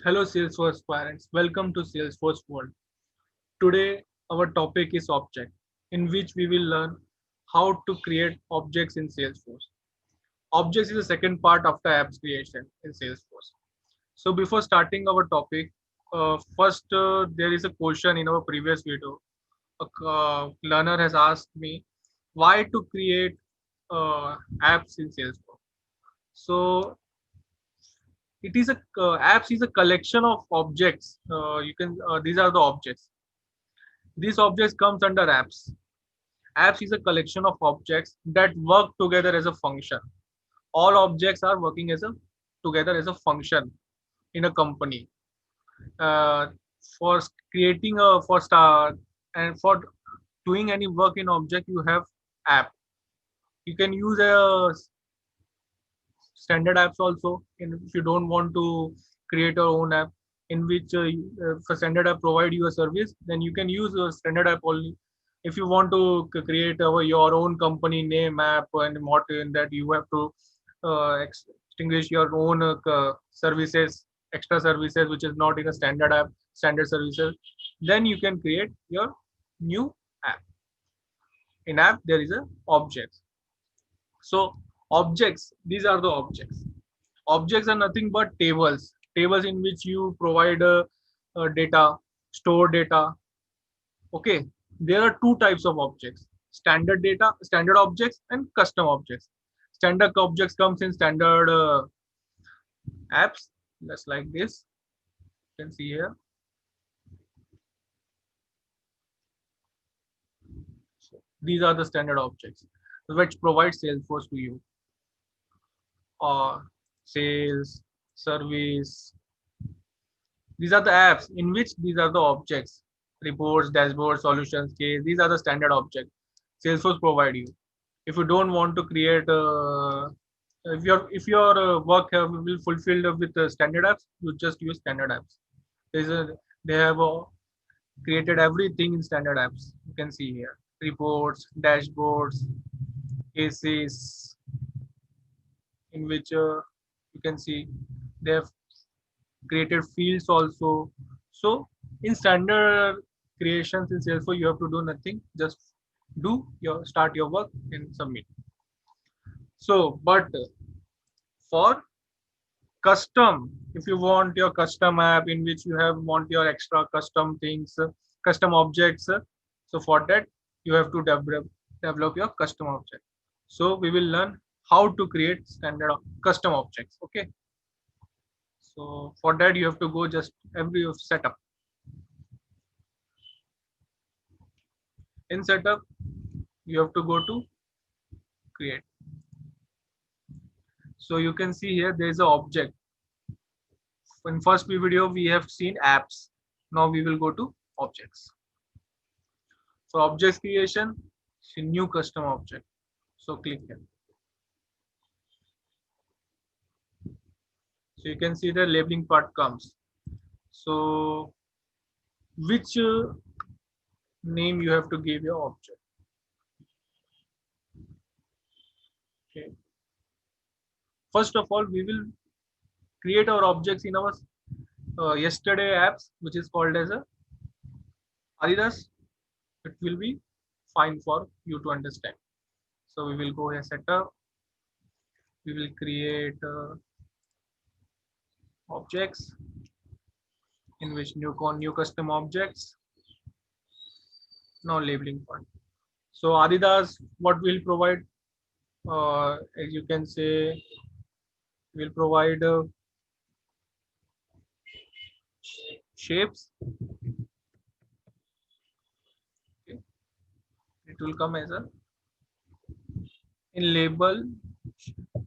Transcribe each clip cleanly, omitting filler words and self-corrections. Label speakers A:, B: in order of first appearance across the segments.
A: Hello Salesforce parents, welcome to Salesforce World. Today our topic is object, in which we will learn how to create objects in Salesforce. Objects is the second part after apps creation in Salesforce. So before starting our topic, first there is a question in our previous video. A learner has asked me why to create apps in Salesforce. So it is a apps is a collection of objects. You can these are the objects. These objects comes under apps. Apps is a collection of objects that work together as a function. All objects are working as a together as a function in a company. Uh, for creating a for start and for doing any work in object, you have app. You can use a standard apps also. If you don't want to create your own app, in which if a standard app provide you a service, then you can use a standard app only. If you want to create your own company name app and what in that you have to extinguish your own services, extra services which is not in a standard app, standard services, then you can create your new app. In app there is a object. So objects, these are the objects. Objects are nothing but tables. Tables in which you provide data, store data. Okay, there are two types of objects: standard data, standard objects, and custom objects. Standard objects comes in standard apps, just like this. You can see here. So these are the standard objects which provide Salesforce to you, or sales, service. These are the apps in which these are the objects: reports, dashboards, solutions, case. These are the standard objects Salesforce provide you. If you don't want to create, if your work will fulfilled with standard apps, you just use standard apps. There's a, they have created everything in standard apps. You can see here: reports, dashboards, cases, in which you can see they have created fields also. So in standard creations in Salesforce, you have to do nothing. Just do your start your work and submit. So, but for custom, if you want your custom app in which you have want your extra custom things, custom objects, so for that you have to develop your custom object. So we will learn how to create standard custom objects. Okay. So for that you have to go just every setup. In setup, you have to go to create. So you can see here there is an object. In first video we have seen apps. Now we will go to objects. For object creation, see new custom object. So click here. So you can see the labeling part comes. So which name you have to give your object. Okay. First of all, we will create our objects in our yesterday apps, which is called as a Adidas. It will be fine for you to understand. So we will go here setup. We will create objects in which new custom objects. Now labeling part. So Adidas, what will provide? As you can say, will provide shapes. Okay. It will come as a in label.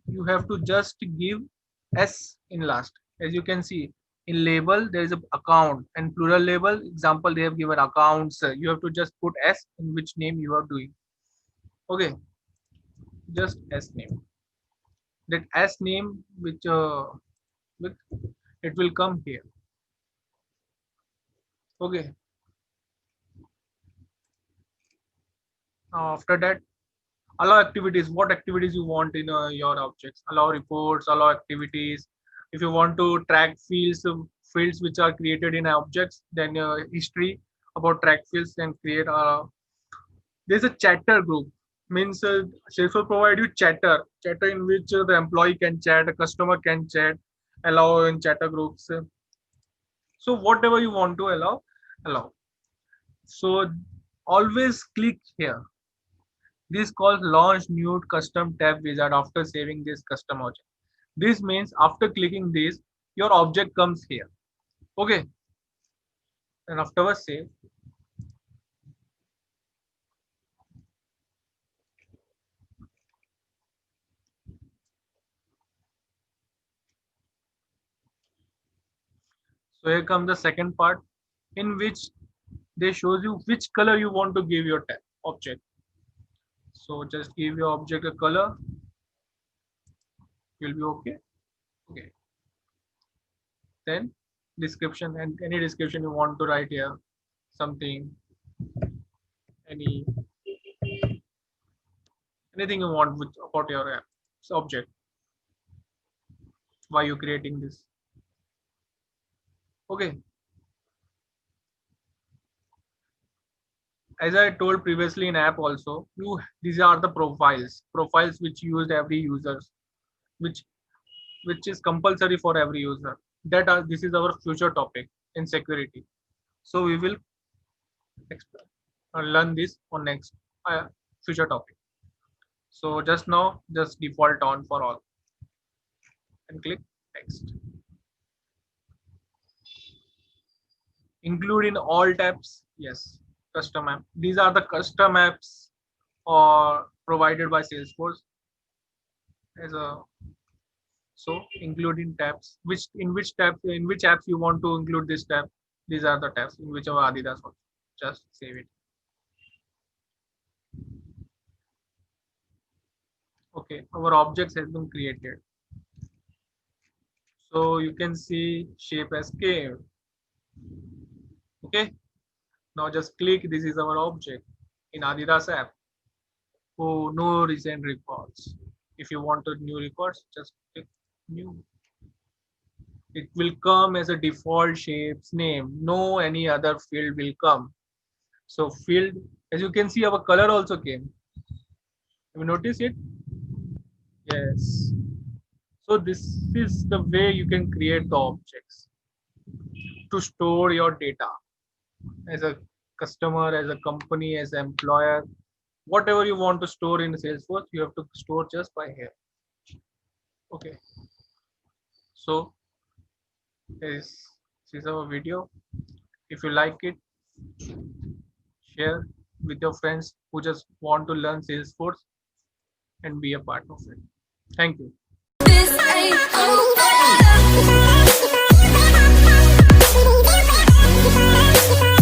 A: You have to just give S in last. As you can see in label, there is a account and plural label. Example, they have given accounts. You have to just put S in which name you are doing. Okay, just S name. That S name which with it will come here. Okay. After that, allow activities. What activities you want in your objects? Allow reports, allow activities. If you want to track fields fields which are created in objects, then history about track fields, and create there's a chatter group. Means Salesforce provide you chatter in which the employee can chat, a customer can chat, allow in chatter groups. So whatever you want to allow. So always click here. This calls launch new custom tab wizard after saving this custom object. This means after clicking this, your object comes here. Okay. And afterwards save. So here comes the second part in which they shows you which color you want to give your tab object. So just give your object a color. You'll be okay. Okay. Then description, and any description you want to write here, something, any anything you want with about your app object. Why you creating this? Okay. As I told previously in app also, these are the profiles which used every users, which is compulsory for every user. This is our future topic in security. So we will learn this on next future topic. So just now, just default on for all and click next. Include in all tabs. Yes, custom app. These are the custom apps or provided by Salesforce as a so include in tabs. In which apps you want to include this tab. These are the tabs in whichever Adidas also. Just save it. Okay, our objects has been created. So you can see shape as cave. Okay, now just click. This is our object in Adidas app. Oh, no recent records. If you want to new records, just click new. It will come as a default shapes name. No any other field will come. So field, as you can see, our color also came. Have you noticed it? Yes. So this is the way you can create the objects to store your data as a customer, as a company, as an employer. Whatever you want to store in Salesforce, you have to store just by here. Okay. So this is our video. If you like it, share with your friends who just want to learn Salesforce and be a part of it. Thank you.